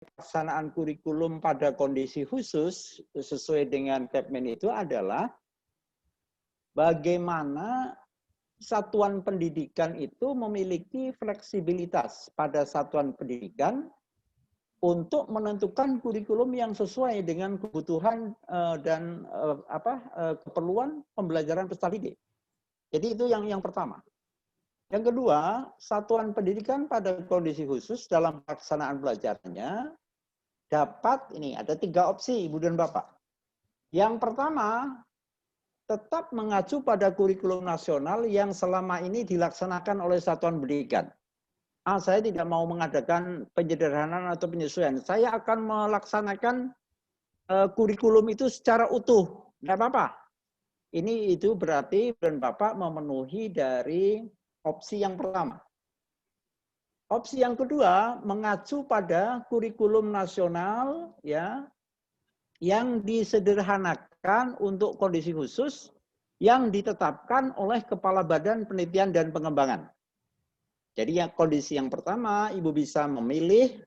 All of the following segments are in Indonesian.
pelaksanaan kurikulum pada kondisi khusus sesuai dengan Kepmen itu adalah bagaimana satuan pendidikan itu memiliki fleksibilitas pada satuan pendidikan untuk menentukan kurikulum yang sesuai dengan kebutuhan dan keperluan pembelajaran peserta didik. Jadi itu yang pertama. Yang kedua, satuan pendidikan pada kondisi khusus dalam pelaksanaan pelajarannya dapat, ini ada 3 opsi Ibu dan Bapak. Yang pertama, tetap mengacu pada kurikulum nasional yang selama ini dilaksanakan oleh satuan pendidikan. Saya tidak mau mengadakan penyederhanaan atau penyesuaian. Saya akan melaksanakan kurikulum itu secara utuh. Tidak apa-apa. Itu berarti Ibu dan Bapak memenuhi dari opsi yang pertama. Opsi yang kedua mengacu pada kurikulum nasional ya yang disederhanakan untuk kondisi khusus yang ditetapkan oleh Kepala Badan Penelitian dan Pengembangan. Jadi kondisi yang pertama Ibu bisa memilih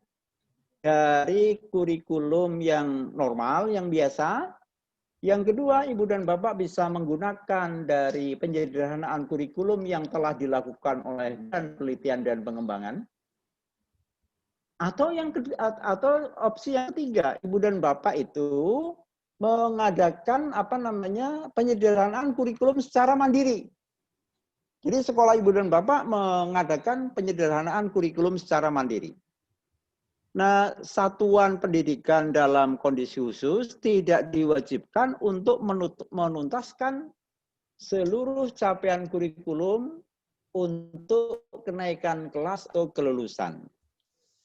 dari kurikulum yang normal, yang biasa. Yang kedua, Ibu dan Bapak bisa menggunakan dari penyederhanaan kurikulum yang telah dilakukan oleh Badan Penelitian dan Pengembangan. Atau opsi yang ketiga, Ibu dan Bapak itu mengadakan penyederhanaan kurikulum secara mandiri. Jadi sekolah Ibu dan Bapak mengadakan penyederhanaan kurikulum secara mandiri. Nah, satuan pendidikan dalam kondisi khusus tidak diwajibkan untuk menuntaskan seluruh capaian kurikulum untuk kenaikan kelas atau kelulusan.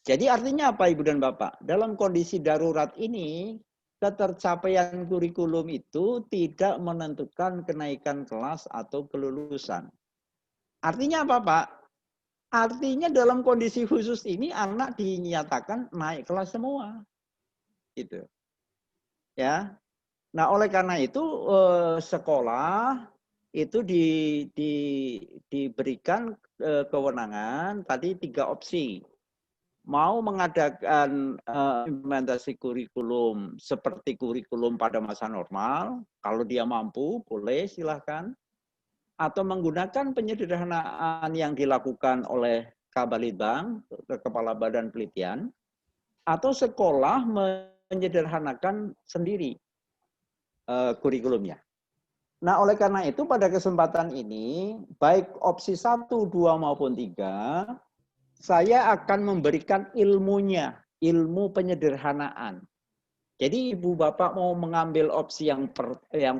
Jadi artinya apa Ibu dan Bapak? Dalam kondisi darurat ini, ketercapaian kurikulum itu tidak menentukan kenaikan kelas atau kelulusan. Artinya apa Pak? Artinya dalam kondisi khusus ini anak dinyatakan naik kelas semua. Gitu. Ya. Nah, oleh karena itu sekolah itu diberikan kewenangan tadi 3 opsi. Mau mengadakan implementasi kurikulum seperti kurikulum pada masa normal, kalau dia mampu boleh silahkan. Atau menggunakan penyederhanaan yang dilakukan oleh Kabalitbang, Kepala Badan Penelitian, atau sekolah menyederhanakan sendiri kurikulumnya. Nah, oleh karena itu pada kesempatan ini, baik opsi 1, 2, maupun 3, saya akan memberikan ilmunya, ilmu penyederhanaan. Jadi Ibu Bapak mau mengambil opsi yang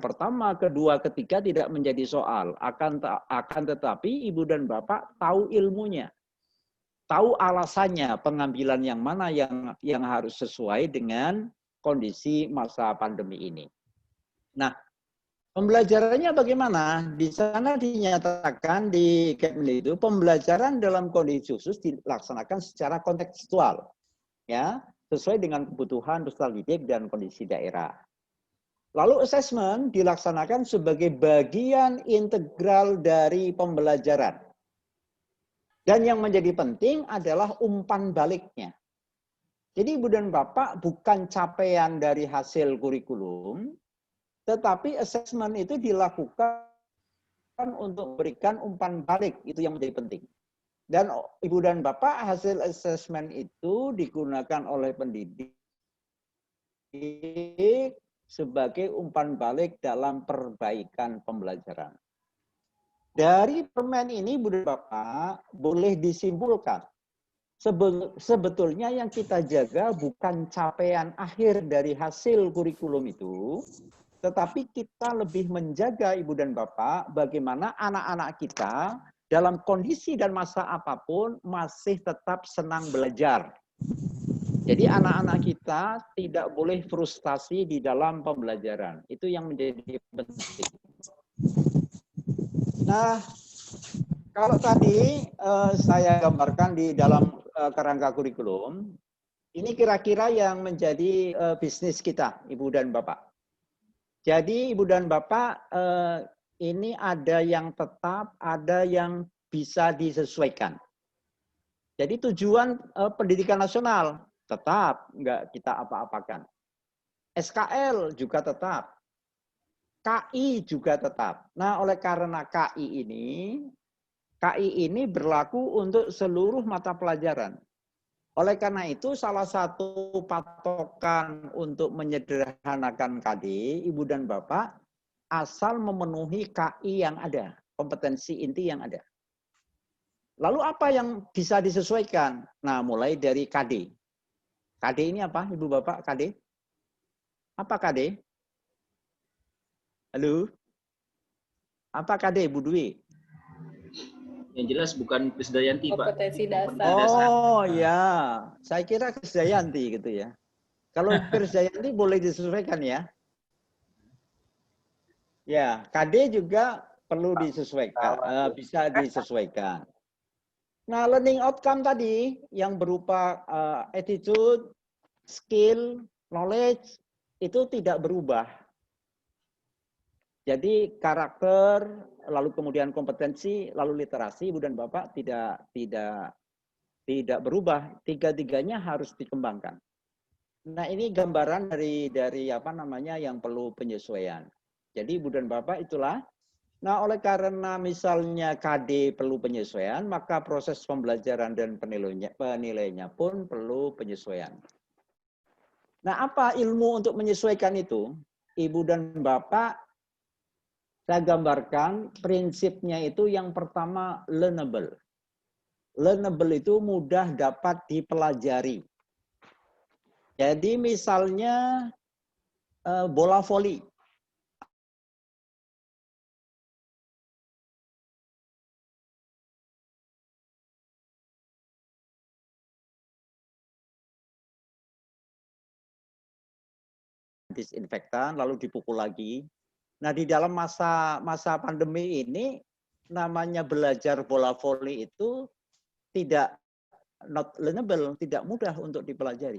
pertama, kedua, ketiga tidak menjadi soal. Akan tetapi Ibu dan Bapak tahu ilmunya. Tahu alasannya pengambilan yang mana yang harus sesuai dengan kondisi masa pandemi ini. Nah, pembelajarannya bagaimana? Di sana dinyatakan di Kepmen itu pembelajaran dalam kondisi khusus dilaksanakan secara kontekstual. Ya, sesuai dengan kebutuhan peserta didik dan kondisi daerah. Lalu asesmen dilaksanakan sebagai bagian integral dari pembelajaran. Dan yang menjadi penting adalah umpan baliknya. Jadi Ibu dan Bapak bukan capaian dari hasil kurikulum, tetapi asesmen itu dilakukan untuk memberikan umpan balik, itu yang menjadi penting. Dan Ibu dan Bapak hasil asesmen itu digunakan oleh pendidik sebagai umpan balik dalam perbaikan pembelajaran. Dari permen ini, Ibu dan Bapak, boleh disimpulkan. Sebetulnya yang kita jaga bukan capaian akhir dari hasil kurikulum itu, tetapi kita lebih menjaga Ibu dan Bapak, bagaimana anak-anak kita dalam kondisi dan masa apapun masih tetap senang belajar. Jadi anak-anak kita tidak boleh frustasi di dalam pembelajaran. Itu yang menjadi penting. Nah, kalau tadi saya gambarkan di dalam kerangka kurikulum, ini kira-kira yang menjadi bisnis kita, Ibu dan Bapak. Jadi Ibu dan Bapak, ini ada yang tetap, ada yang bisa disesuaikan. Jadi tujuan pendidikan nasional tetap nggak kita apa-apakan. SKL juga tetap. KI juga tetap. Nah, oleh karena KI ini berlaku untuk seluruh mata pelajaran. Oleh karena itu, salah satu patokan untuk menyederhanakan KD, Ibu dan Bapak, asal memenuhi KI yang ada, kompetensi inti yang ada. Lalu apa yang bisa disesuaikan? Nah, mulai dari KD. KD ini apa, Ibu Bapak? KD? Apa KD? Halo? Apa KD, Bu Dwi? Yang jelas bukan Krisdayanti, Pak. Kompetensi dasar. Oh ya, saya kira Krisdayanti gitu ya. Kalau Krisdayanti boleh disesuaikan ya. Ya, KD juga perlu disesuaikan, bisa disesuaikan. Nah, learning outcome tadi yang berupa attitude, skill, knowledge itu tidak berubah. Jadi karakter, lalu kemudian kompetensi, lalu literasi, Ibu dan Bapak tidak berubah. Tiga-tiganya harus dikembangkan. Nah, ini gambaran dari apa namanya yang perlu penyesuaian. Jadi Ibu dan Bapak itulah. Nah, oleh karena misalnya KD perlu penyesuaian, maka proses pembelajaran dan penilaiannya pun perlu penyesuaian. Nah, apa ilmu untuk menyesuaikan itu? Ibu dan Bapak, saya gambarkan prinsipnya itu yang pertama learnable. Learnable itu mudah dapat dipelajari. Jadi misalnya bola voli. Disinfektan lalu dipukul lagi. Nah, di dalam masa pandemi ini namanya belajar bola voli itu tidak not learnable, tidak mudah untuk dipelajari.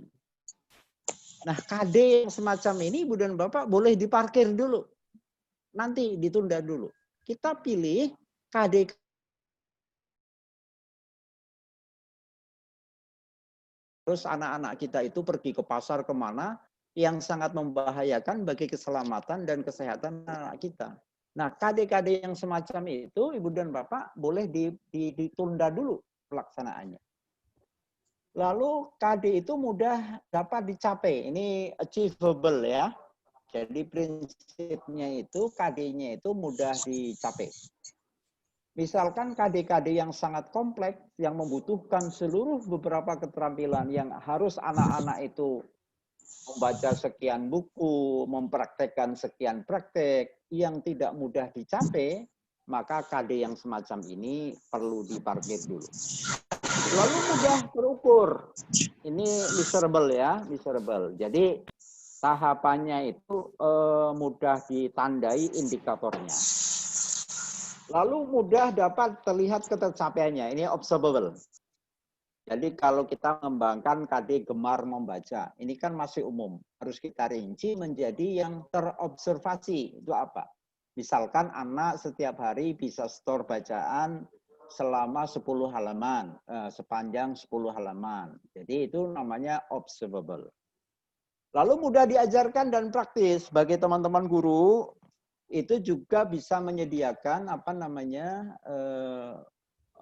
Nah, KD yang semacam ini Ibu dan Bapak boleh diparkir dulu. Nanti ditunda dulu. Kita pilih KD terus anak-anak kita itu pergi ke pasar kemana yang sangat membahayakan bagi keselamatan dan kesehatan anak kita. Nah, KD-KD yang semacam itu, Ibu dan Bapak, boleh ditunda dulu pelaksanaannya. Lalu KD itu mudah dapat dicapai. Ini achievable ya. Jadi prinsipnya itu, KD-nya itu mudah dicapai. Misalkan KD-KD yang sangat kompleks, yang membutuhkan seluruh beberapa keterampilan yang harus anak-anak itu membaca sekian buku, mempraktekkan sekian praktek, yang tidak mudah dicapai, maka KD yang semacam ini perlu diparkir dulu. Lalu mudah terukur. Ini measurable ya, measurable. Jadi tahapannya itu mudah ditandai indikatornya. Lalu mudah dapat terlihat ketercapaiannya. Ini observable. Jadi kalau kita mengembangkan KD gemar membaca, ini kan masih umum. Harus kita rinci menjadi yang terobservasi. Itu apa? Misalkan anak setiap hari bisa store bacaan selama 10 halaman, sepanjang 10 halaman. Jadi itu namanya observable. Lalu mudah diajarkan dan praktis bagi teman-teman guru, itu juga bisa menyediakan apa namanya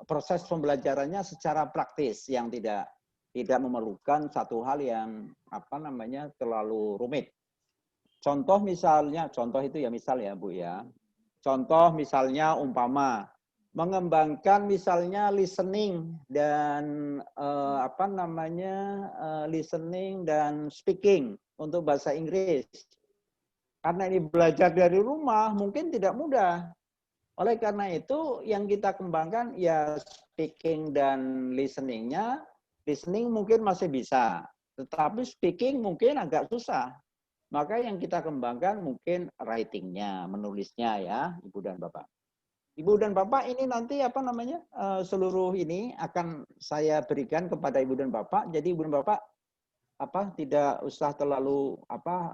proses pembelajarannya secara praktis yang tidak memerlukan satu hal yang apa namanya terlalu rumit. Contoh misalnya, contoh itu ya misal ya Bu ya. Contoh misalnya umpama mengembangkan misalnya listening dan apa namanya listening dan speaking untuk bahasa Inggris. Karena ini belajar dari rumah mungkin tidak mudah. Oleh karena itu yang kita kembangkan ya speaking dan listening-nya. Listening mungkin masih bisa, tetapi speaking mungkin agak susah. Maka yang kita kembangkan mungkin writing-nya, menulisnya ya, Ibu dan Bapak. Ibu dan Bapak ini nanti apa namanya seluruh ini akan saya berikan kepada Ibu dan Bapak. Jadi Ibu dan Bapak apa tidak usah terlalu apa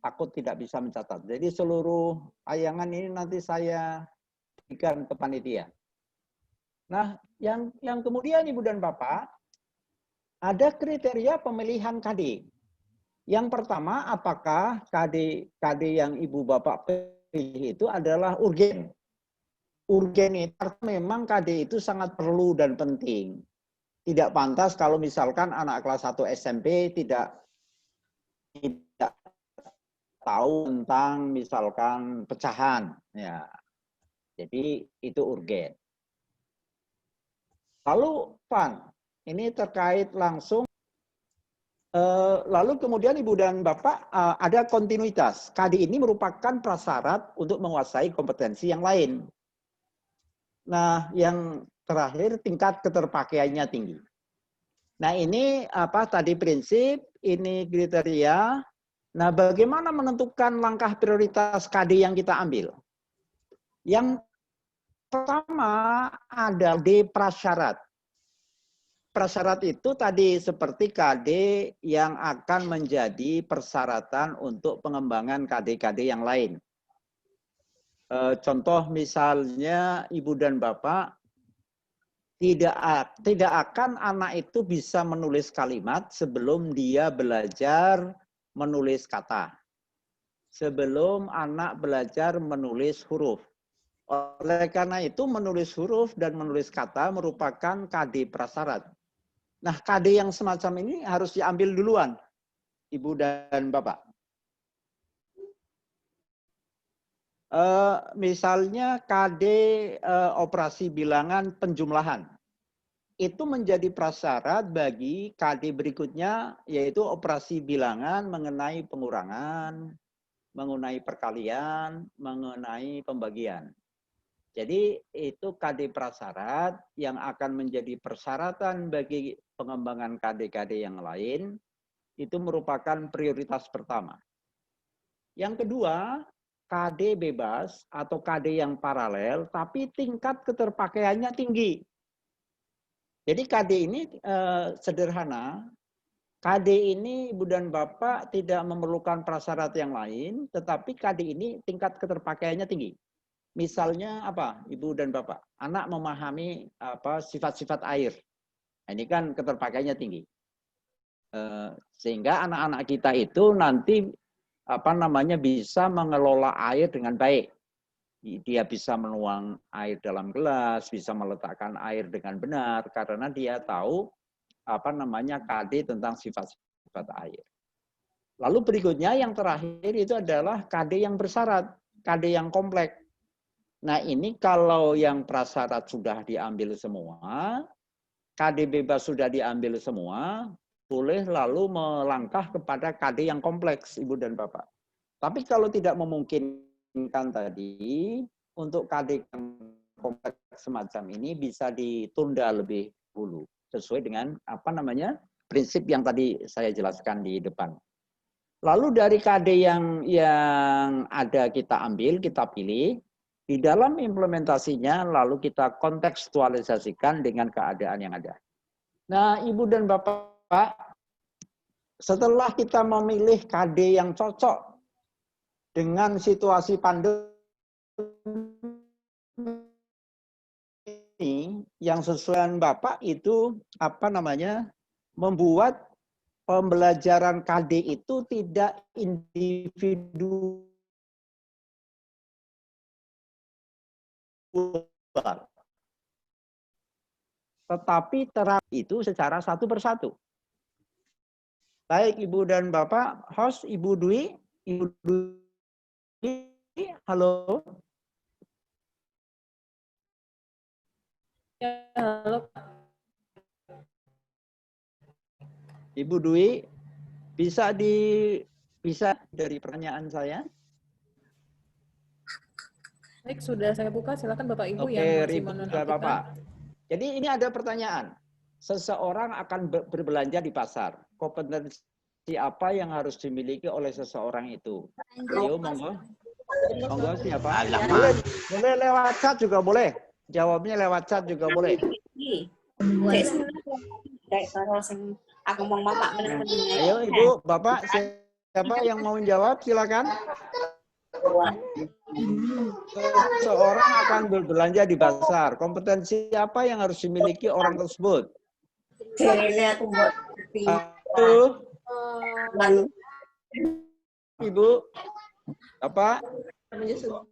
takut tidak bisa mencatat. Jadi seluruh tayangan ini nanti saya berikan ke panitia. Nah, yang kemudian Ibu dan Bapak, Ada kriteria pemilihan KD. Yang pertama, apakah KD yang Ibu Bapak pilih itu adalah urgen. Urgen itu memang KD itu sangat perlu dan penting. Tidak pantas kalau misalkan anak kelas 1 SMP tidak tahu tentang misalkan pecahan. Ya. Jadi itu urgen. Lalu Pan, ini terkait langsung. Lalu kemudian Ibu dan Bapak ada kontinuitas. KD ini merupakan prasyarat untuk menguasai kompetensi yang lain. Nah, yang terakhir tingkat keterpakaiannya tinggi. Nah, ini apa tadi prinsip, ini kriteria. Nah, bagaimana menentukan langkah prioritas KD yang kita ambil? Yang pertama ada D prasyarat. Prasyarat itu tadi seperti KD yang akan menjadi persyaratan untuk pengembangan KD-KD yang lain. Contoh misalnya Ibu dan Bapak, tidak akan anak itu bisa menulis kalimat sebelum dia belajar menulis kata. Sebelum anak belajar menulis huruf. Oleh karena itu menulis huruf dan menulis kata merupakan KD prasyarat. Nah, KD yang semacam ini harus diambil duluan, Ibu dan Bapak. Misalnya KD operasi bilangan penjumlahan. Itu menjadi prasyarat bagi KD berikutnya, yaitu operasi bilangan mengenai pengurangan, mengenai perkalian, mengenai pembagian. Jadi itu KD prasyarat yang akan menjadi persyaratan bagi pengembangan KD-KD yang lain, itu merupakan prioritas pertama. Yang kedua, KD bebas atau KD yang paralel, tapi tingkat keterpakaiannya tinggi. Jadi KD ini sederhana, KD ini Ibu dan Bapak tidak memerlukan prasyarat yang lain, tetapi KD ini tingkat keterpakaiannya tinggi. Misalnya apa, Ibu dan Bapak? Anak memahami apa sifat-sifat air. Nah, ini kan keterpakaiannya tinggi. Sehingga anak-anak kita itu nanti apa namanya bisa mengelola air dengan baik. Dia bisa menuang air dalam gelas, bisa meletakkan air dengan benar karena dia tahu apa namanya KD tentang sifat-sifat air. Lalu berikutnya yang terakhir itu adalah KD yang bersyarat, KD yang kompleks. Nah, ini kalau yang prasyarat sudah diambil semua, KD bebas sudah diambil semua, boleh lalu melangkah kepada KD yang kompleks, Ibu dan Bapak. Tapi kalau tidak memungkinkan tadi, untuk KD yang kompleks semacam ini bisa ditunda lebih dulu, sesuai dengan apa namanya prinsip yang tadi saya jelaskan di depan. Lalu dari KD yang ada kita ambil, kita pilih, di dalam implementasinya lalu kita kontekstualisasikan dengan keadaan yang ada. Nah, Ibu dan Bapak, setelah kita memilih KD yang cocok dengan situasi pandemi yang sesuai dengan Bapak itu apa namanya? Membuat pembelajaran KD itu tidak individu tetapi terapi itu secara satu persatu. Baik Ibu dan Bapak, host Ibu Dwi, halo. Ya, halo. Ibu Dwi, bisa dari pertanyaan saya? Baik, sudah saya buka. Silakan Bapak Ibu Oke, yang masih Ibu dan menonaktifkan. Bapak. Jadi ini ada pertanyaan. Seseorang akan berbelanja di pasar. Kompetensi apa yang harus dimiliki oleh seseorang itu? Ayo, monggo. Monggo siapa? Boleh lewat chat juga boleh. Jawabnya lewat chat juga boleh. Ayo Ibu, Bapak, siapa yang mau jawab? Silakan. Seorang akan berbelanja di pasar. Kompetensi apa yang harus dimiliki orang tersebut? Halo, Ibu. Apa? Halo.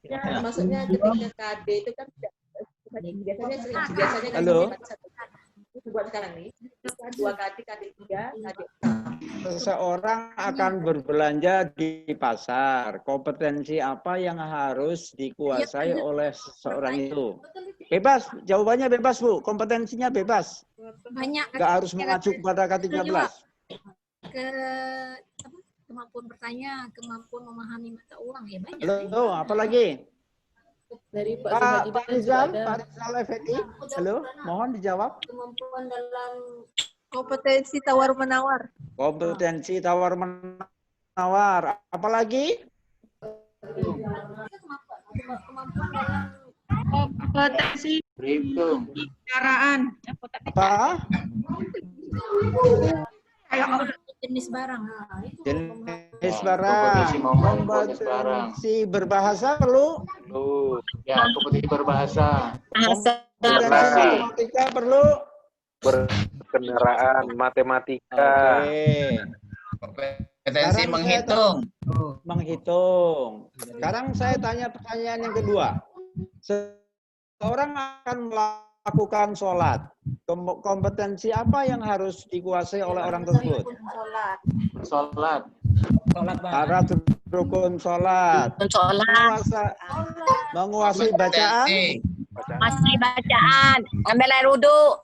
Ya, maksudnya ketika KD itu kan biasanya kan Halo. buat sekarang nih 2 KD, KD 3, KD 4. Seseorang akan berbelanja di pasar. Kompetensi apa yang harus dikuasai oleh seseorang itu? Bebas, jawabannya bebas, Bu. Kompetensinya bebas. Banyak. Nggak harus mengacu kepada K13. Kemampuan bertanya, kemampuan memahami mata uang ya banyak. Halo, apa lagi? Dari Pak Pak Suhadi Rizal, juga ada. Pak Rizal Effendi. Halo, mohon dijawab. Kemampuan dalam Kompetensi tawar-menawar. Kompetensi tawar-menawar. Apalagi? kemampuan dalam Kompetensi kendaraan. Apa? jenis barang. Nah, itu Jenis barang. Kompetensi berbahasa perlu? Ya, kompetensi berbahasa. Kompetensi matematika perlu? Berkendaraan, matematika. Oke. Kompetensi Sekarang menghitung. Menghitung. Sekarang saya tanya pertanyaan yang kedua. Seorang akan melakukan sholat. Kompetensi apa yang harus dikuasai oleh orang tersebut? Sholat. Syarat rukun sholat. Menguasai bacaan. Masih bacaan. Ambil air wudhu.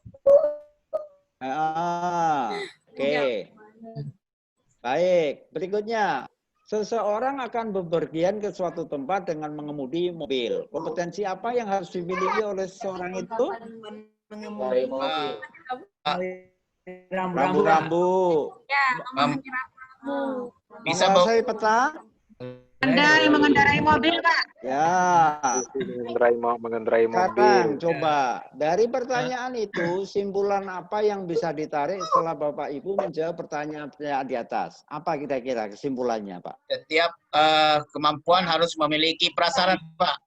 Oke. Baik, berikutnya. Seseorang akan bepergian ke suatu tempat dengan mengemudi mobil. Kompetensi apa yang harus dimiliki oleh seseorang itu? Rambu-rambu. Bisa menguasai peta? Mengendarai mobil, Pak. Ya. Mengendarai Sekarang mobil. coba dari pertanyaan itu simpulan apa yang bisa ditarik setelah Bapak Ibu menjawab pertanyaan di atas? Apa kira-kira kesimpulannya, Pak? Setiap kemampuan harus memiliki prasyarat, Pak.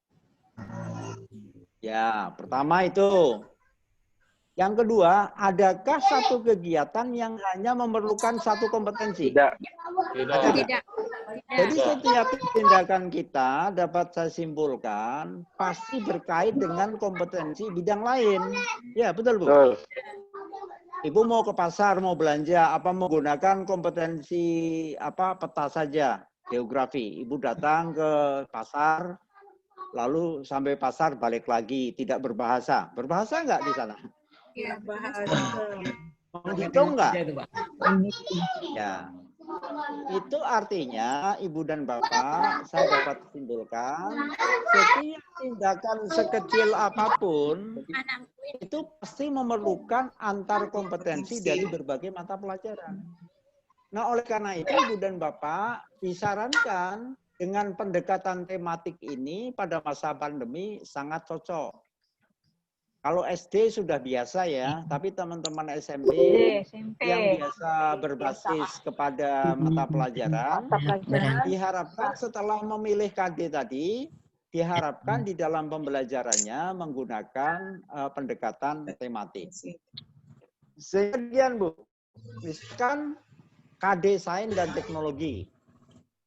Ya, pertama itu. Yang kedua, adakah satu kegiatan yang hanya memerlukan satu kompetensi? Tidak. Ada nggak? Jadi setiap tindakan kita dapat saya simpulkan pasti berkait dengan kompetensi bidang lain. Ya, betul, Bu? Betul. Ibu mau ke pasar, mau belanja, apa menggunakan kompetensi apa peta saja, geografi. Ibu datang ke pasar, lalu sampai pasar balik lagi, tidak berbahasa. Berbahasa nggak di sana? ya, Menghitung nggak? Ya. Itu artinya Ibu dan Bapak, saya dapat simpulkan, setiap tindakan sekecil apapun itu pasti memerlukan antar kompetensi dari berbagai mata pelajaran. Nah, oleh karena itu Ibu dan Bapak disarankan dengan pendekatan tematik ini pada masa pandemi sangat cocok. Kalau SD sudah biasa ya, tapi teman-teman SMP yang biasa berbasis kepada mata pelajaran, diharapkan setelah memilih KD tadi, diharapkan di dalam pembelajarannya menggunakan pendekatan tematik. Sekian, Bu. Misalkan KD Sains dan Teknologi,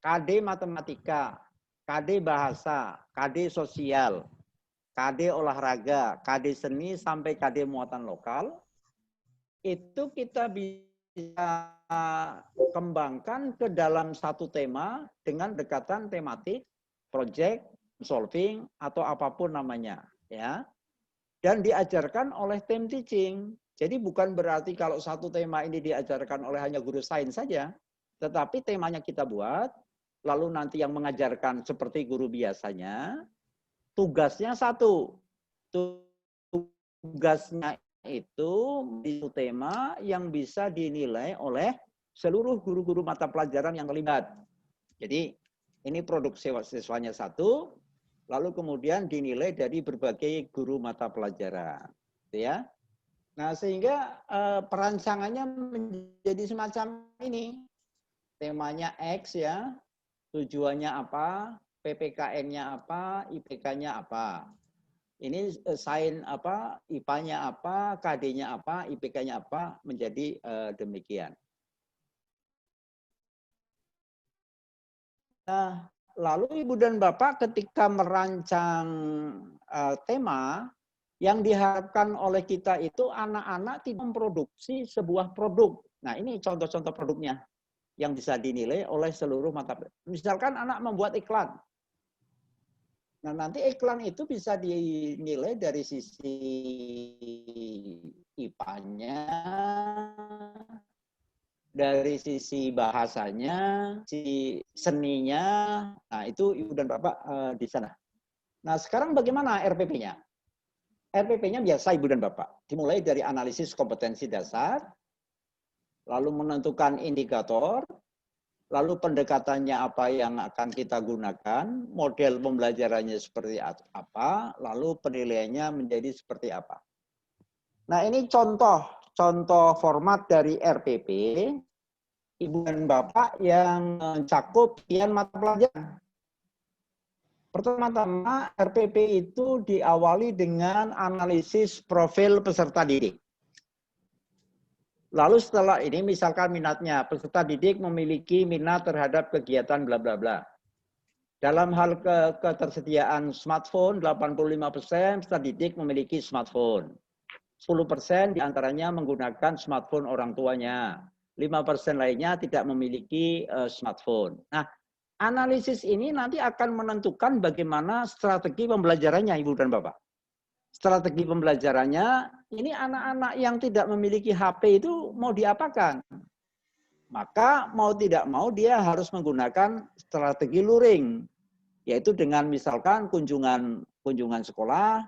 KD Matematika, KD Bahasa, KD Sosial, KD olahraga, KD seni, sampai KD muatan lokal, itu kita bisa kembangkan ke dalam satu tema dengan dekatan tematik, project, solving, atau apapun namanya. Ya. Dan diajarkan oleh team teaching. Jadi bukan berarti kalau satu tema ini diajarkan oleh hanya guru sains saja, tetapi temanya kita buat, lalu nanti yang mengajarkan seperti guru biasanya, tugasnya satu. Tugasnya itu tema yang bisa dinilai oleh seluruh guru-guru mata pelajaran yang terlibat. Jadi ini produk siswanya satu, lalu kemudian dinilai dari berbagai guru mata pelajaran. Ya. Nah, sehingga perancangannya menjadi semacam ini. Temanya X ya, tujuannya apa, PPKN-nya apa, IPK-nya apa. Ini sign apa, IPA-nya apa, KD-nya apa, IPK-nya apa, menjadi demikian. Nah, lalu Ibu dan Bapak ketika merancang tema, yang diharapkan oleh kita itu anak-anak tidak memproduksi sebuah produk. Nah, ini contoh-contoh produknya yang bisa dinilai oleh seluruh mata pelajaran. Misalkan anak membuat iklan. Nah, nanti iklan itu bisa dinilai dari sisi IPA-nya, dari sisi bahasanya, sisi seninya. Nah, itu Ibu dan Bapak di sana. Nah, sekarang bagaimana RPP-nya? RPP-nya biasa Ibu dan Bapak. Dimulai dari analisis kompetensi dasar, lalu menentukan indikator, lalu pendekatannya apa yang akan kita gunakan, model pembelajarannya seperti apa, lalu penilaiannya menjadi seperti apa. Nah, ini contoh format dari RPP, Ibu dan Bapak yang mencakup sekian mata pelajaran. Pertama-tama, RPP itu diawali dengan analisis profil peserta didik. Lalu setelah ini, misalkan minatnya, peserta didik memiliki minat terhadap kegiatan bla bla bla. Dalam hal ketersediaan smartphone, 85% peserta didik memiliki smartphone. 10% diantaranya menggunakan smartphone orang tuanya. 5% lainnya tidak memiliki smartphone. Nah, analisis ini nanti akan menentukan bagaimana strategi pembelajarannya, Ibu dan Bapak. Strategi pembelajarannya, ini anak-anak yang tidak memiliki HP itu mau diapakan? Maka mau tidak mau dia harus menggunakan strategi luring, yaitu dengan misalkan kunjungan sekolah,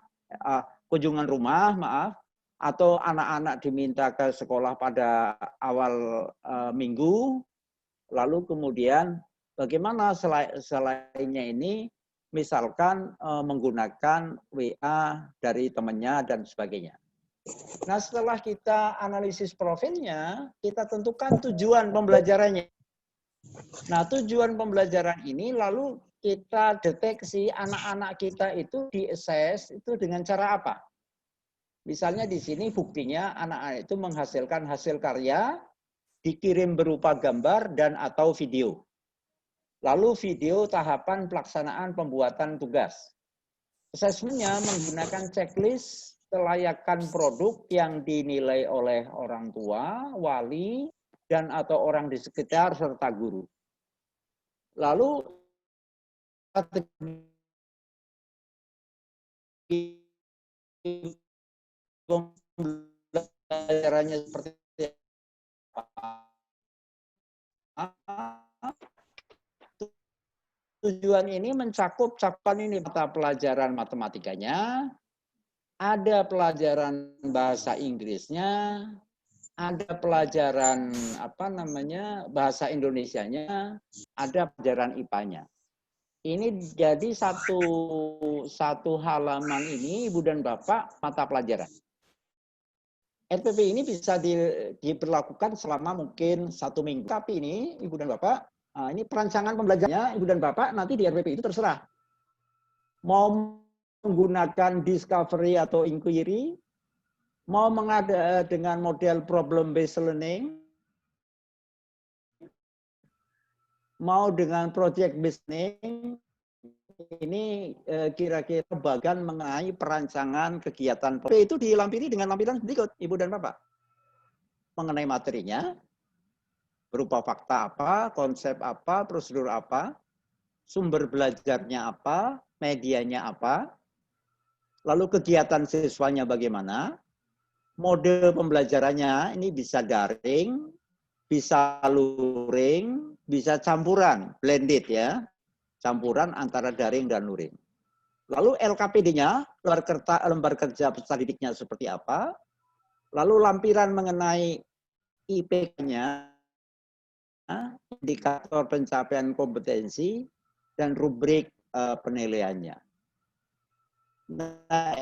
kunjungan rumah, maaf, atau anak-anak diminta ke sekolah pada awal minggu, lalu kemudian bagaimana selainnya ini, misalkan menggunakan WA dari temannya dan sebagainya. Nah, setelah kita analisis profilnya, kita tentukan tujuan pembelajarannya. Nah, tujuan pembelajaran ini lalu kita deteksi anak-anak kita itu di-assess itu dengan cara apa? Misalnya di sini buktinya anak-anak itu menghasilkan hasil karya, dikirim berupa gambar dan atau video. Lalu video tahapan pelaksanaan pembuatan tugas. Asesmennya menggunakan checklist kelayakan produk yang dinilai oleh orang tua, wali, dan atau orang di sekitar serta guru. Lalu pembelajarannya seperti apa? Tujuan ini mencakup cakupan ini mata pelajaran matematikanya, ada pelajaran bahasa Inggrisnya, ada pelajaran bahasa Indonesianya, ada pelajaran IPA-nya. Ini jadi satu halaman ini Ibu dan Bapak mata pelajaran. RPP ini bisa diberlakukan selama mungkin 1 minggu. Tapi ini Ibu dan Bapak, ini perancangan pembelajarannya Ibu dan Bapak nanti di RPP itu terserah. Mau menggunakan discovery atau inquiry, mau mengada dengan model problem based learning, mau dengan project based learning, ini kira-kira bagian mengenai perancangan kegiatan. Itu dilampiri dengan lampiran berikut, Ibu dan Bapak. Mengenai materinya, berupa fakta apa, konsep apa, prosedur apa, sumber belajarnya apa, medianya apa, lalu kegiatan siswanya bagaimana, mode pembelajarannya ini bisa daring, bisa luring, bisa campuran, blended ya. Campuran antara daring dan luring. Lalu LKPD-nya, lembar kerja peserta didiknya seperti apa. Lalu lampiran mengenai IPK-nya, indikator pencapaian kompetensi, dan rubrik penilaiannya. Nah,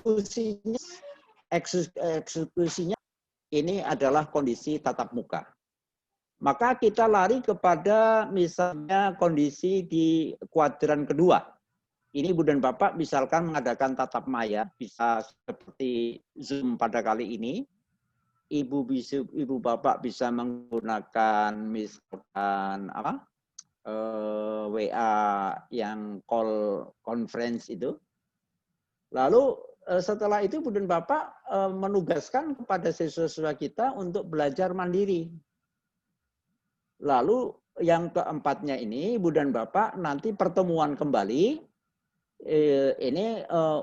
nanti eksekusinya ini adalah kondisi tatap muka. Maka kita lari kepada misalnya kondisi di kuadran kedua. Ini Ibu dan Bapak misalkan mengadakan tatap maya, bisa seperti Zoom pada kali ini. Ibu Bapak bisa menggunakan misalkan WA yang call conference itu. Lalu setelah itu Ibu dan Bapak menugaskan kepada siswa-siswa kita untuk belajar mandiri. Lalu yang keempatnya ini Ibu dan Bapak nanti pertemuan kembali ini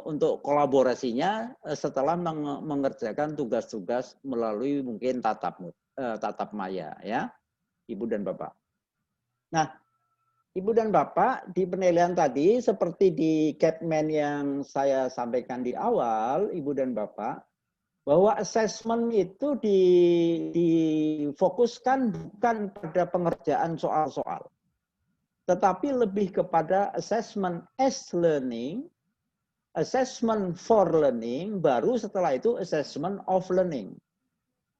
untuk kolaborasinya setelah mengerjakan tugas-tugas melalui mungkin tatap maya ya Ibu dan Bapak. Nah, Ibu dan Bapak di penilaian tadi seperti di Capman yang saya sampaikan di awal Ibu dan Bapak bahwa assessment itu difokuskan bukan pada pengerjaan soal-soal, tetapi lebih kepada assessment as learning, assessment for learning, baru setelah itu assessment of learning.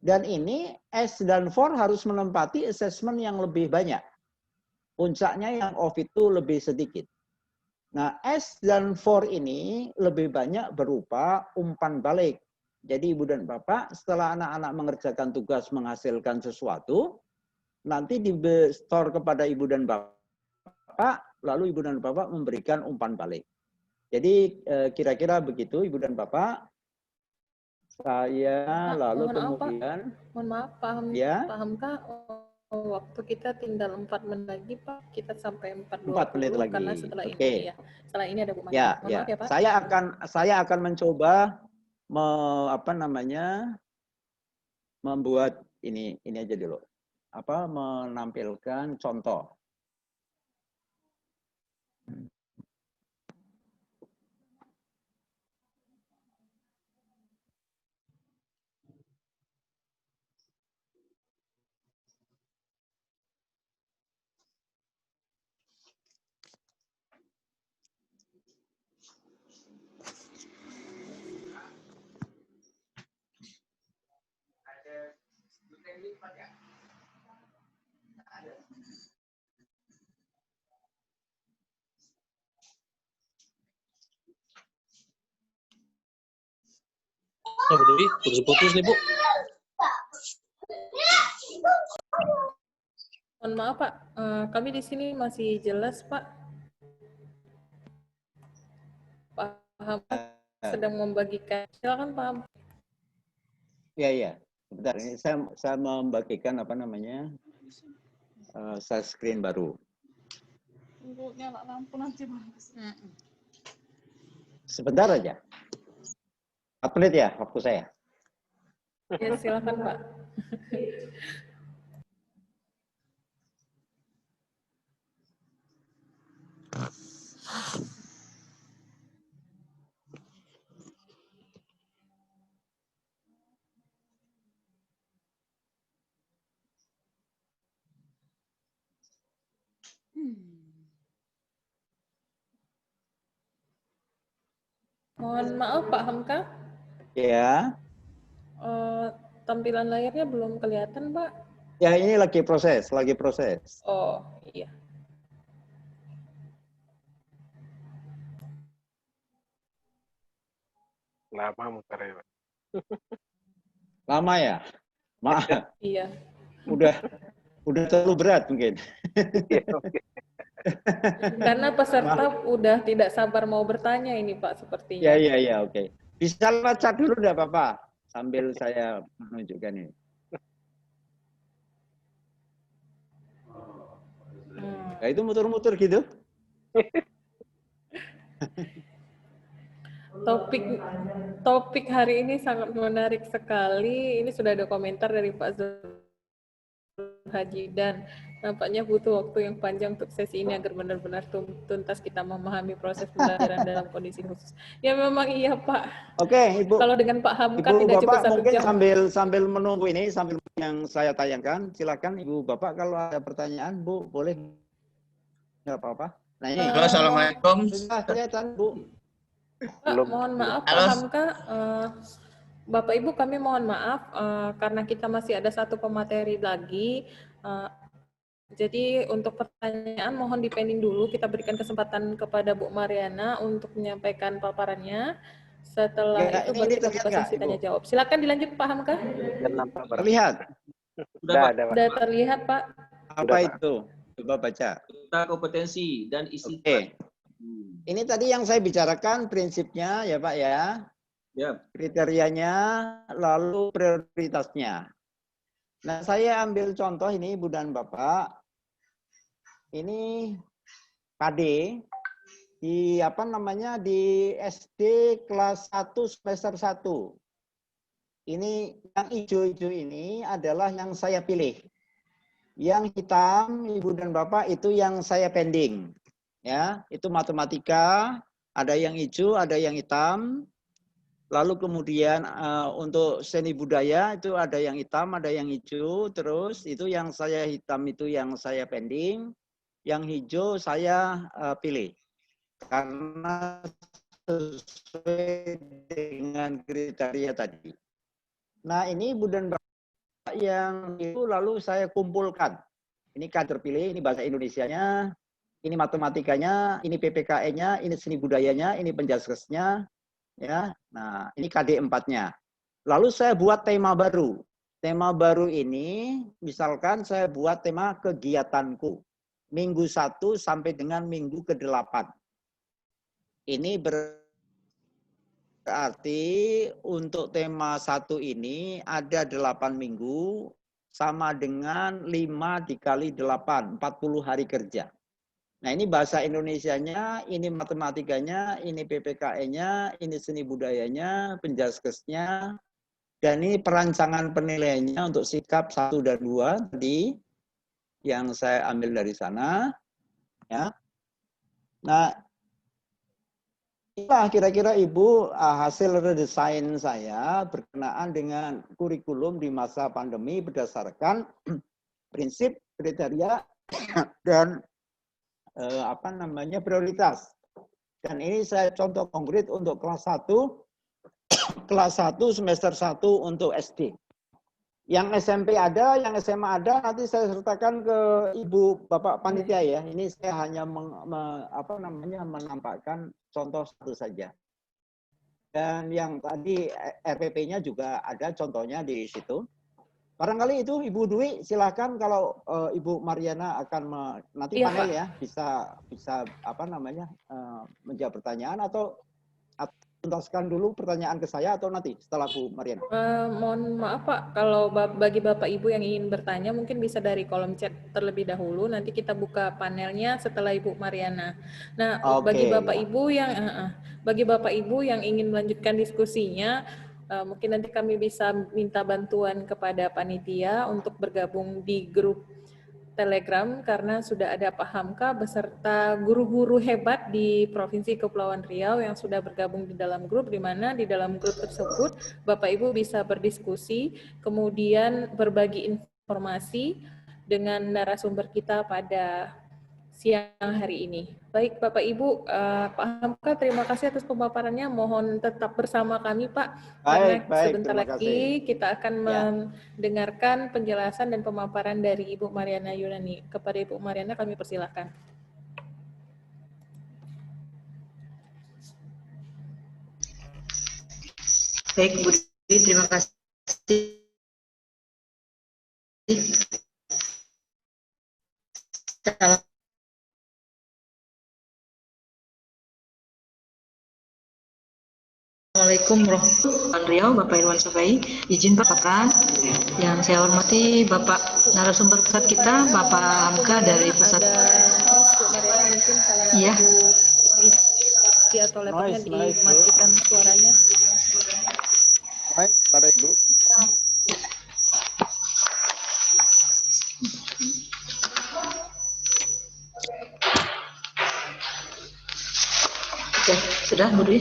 Dan ini as dan for harus menempati assessment yang lebih banyak. Puncaknya yang of itu lebih sedikit. Nah, as dan for ini lebih banyak berupa umpan balik. Jadi Ibu dan Bapak setelah anak-anak mengerjakan tugas menghasilkan sesuatu, nanti di-store kepada Ibu dan Bapak, lalu Ibu dan Bapak memberikan umpan balik. Jadi kira-kira begitu Ibu dan Bapak. Saya lalu kemudian. Mohon maaf, pahamkah waktu kita tinggal 4 menit lagi Pak? Kita sampai 4 menit lagi. Karena setelah Oke. ini ya. Setelah ini ada Bu Maya. Ya, Mohon ya. maaf ya Pak. Saya akan mencoba membuat ini aja dulu. Menampilkan contoh. Bu Dewi, putus-putus nih Bu. Mohon maaf Pak, kami di sini masih jelas Pak. Paham sedang membagikan. Silakan Pak. Ya. Sebentar, ini saya membagikan share screen baru. Tunggu nyala lampu nanti Bang. Sebentar aja. 4 menit ya waktu saya. Ya, silakan Pak. Mohon maaf Pak Hamka. Ya. Tampilan layarnya belum kelihatan Pak. Ya, ini lagi proses. Oh, iya. Lama muter ya, Pak. Lama ya? Maaf. Iya. Udah terlalu berat mungkin. Karena peserta udah tidak sabar mau bertanya ini Pak sepertinya. Ya, oke. Bisa lewat chat dulu enggak Bapak? Sambil saya menunjukkan ini. Nah, itu muter-muter gitu. Topik hari ini sangat menarik sekali. Ini sudah ada komentar dari Pak Haji dan nampaknya butuh waktu yang panjang untuk sesi ini agar benar-benar tuntas kita memahami proses pembelajaran dalam kondisi khusus. Ya memang iya Pak. Oke, Ibu. Kalau dengan Pak Hamka Ibu tidak cukup Bapak 1 mungkin jam. sambil menunggu ini, sambil yang saya tayangkan, silakan Ibu Bapak kalau ada pertanyaan, Bu, boleh. Nggak apa-apa. Nah ini. Halo, Assalamualaikum. Sudah kelihatan, Bu. Pak, mohon maaf Pak Halo. Hamka, Bapak Ibu kami mohon maaf karena kita masih ada satu pemateri lagi. Jadi untuk pertanyaan mohon dipending dulu. Kita berikan kesempatan kepada Bu Mariana untuk menyampaikan paparannya. Setelah Ya, itu baru kita buka sesi tanya jawab. Silakan dilanjut Pak Hamka. Terlihat? Sudah, Pak. Sudah terlihat Pak. Apa itu? Coba baca. Kita kompetensi dan isi. Oke. Ini tadi yang saya bicarakan prinsipnya ya Pak ya. Ya. Kriterianya, lalu prioritasnya. Nah, saya ambil contoh ini Ibu dan Bapak. Ini KD di apa namanya di SD kelas 1 semester 1. Ini yang hijau-hijau ini adalah yang saya pilih. Yang hitam Ibu dan Bapak itu yang saya pending. Ya, itu matematika, ada yang hijau, ada yang hitam. Lalu kemudian untuk seni budaya itu ada yang hitam, ada yang hijau. Terus itu yang saya hitam itu yang saya pending, yang hijau saya pilih. Karena sesuai dengan kriteria tadi. Nah ini Ibu dan Bapak yang itu lalu saya kumpulkan. Ini kader pilih, ini bahasa Indonesianya, ini matematikanya, ini PPKN-nya, ini seni budayanya, ini penjaskesnya. Ya, nah ini KD 4-nya. Lalu saya buat tema baru. Tema baru ini, misalkan saya buat tema kegiatanku. Minggu 1 sampai dengan minggu ke-8. Ini berarti untuk tema 1 ini ada 8 minggu sama dengan 5 dikali 8, 40 hari kerja. Nah ini bahasa Indonesianya, ini matematikanya, ini PPKN-nya, ini seni budayanya, penjaskesnya, dan ini perancangan penilaiannya untuk sikap 1 dan 2 tadi yang saya ambil dari sana. Ya. Nah, inilah kira-kira Ibu hasil redesign saya berkenaan dengan kurikulum di masa pandemi berdasarkan prinsip, kriteria, dan apa namanya prioritas. Dan ini saya contoh konkret untuk kelas 1 semester 1 untuk SD. Yang SMP ada, yang SMA ada, nanti saya sertakan ke Ibu Bapak panitia ya. Ini saya hanya menampakkan contoh satu saja. Dan yang tadi RPP-nya juga ada contohnya di situ. Barangkali itu Ibu Dwi, silakan kalau Ibu Mariana akan nanti Iya, panel Pak. ya bisa apa namanya menjawab pertanyaan atau tuntaskan dulu pertanyaan ke saya atau nanti setelah Bu Mariana. Mohon maaf Pak, kalau bagi Bapak Ibu yang ingin bertanya mungkin bisa dari kolom chat terlebih dahulu. Nanti kita buka panelnya setelah Ibu Mariana. Nah, bagi Bapak Ibu yang ingin melanjutkan diskusinya, mungkin nanti kami bisa minta bantuan kepada panitia untuk bergabung di grup Telegram karena sudah ada Pak Hamka beserta guru-guru hebat di Provinsi Kepulauan Riau yang sudah bergabung di dalam grup, di mana di dalam grup tersebut Bapak Ibu bisa berdiskusi, kemudian berbagi informasi dengan narasumber kita pada siang hari ini. Baik Bapak Ibu, Pak Hamka terima kasih atas pemaparannya. Mohon tetap bersama kami Pak, karena sebentar lagi kita akan mendengarkan penjelasan dan pemaparan dari Ibu Mariana Yunani. Kepada Ibu Mariana kami persilahkan. Baik Bu Dwi, terima kasih. Assalamualaikum warahmatullahi Riau, Bapak Irwan Safai. Izin Pak paparan. Yang saya hormati Bapak narasumber pusat kita, Bapak Hamka dari pusat. Iya. Atau laptopnya dimatikan suaranya. Baik, para Ibu. Sudah Bu Dwi?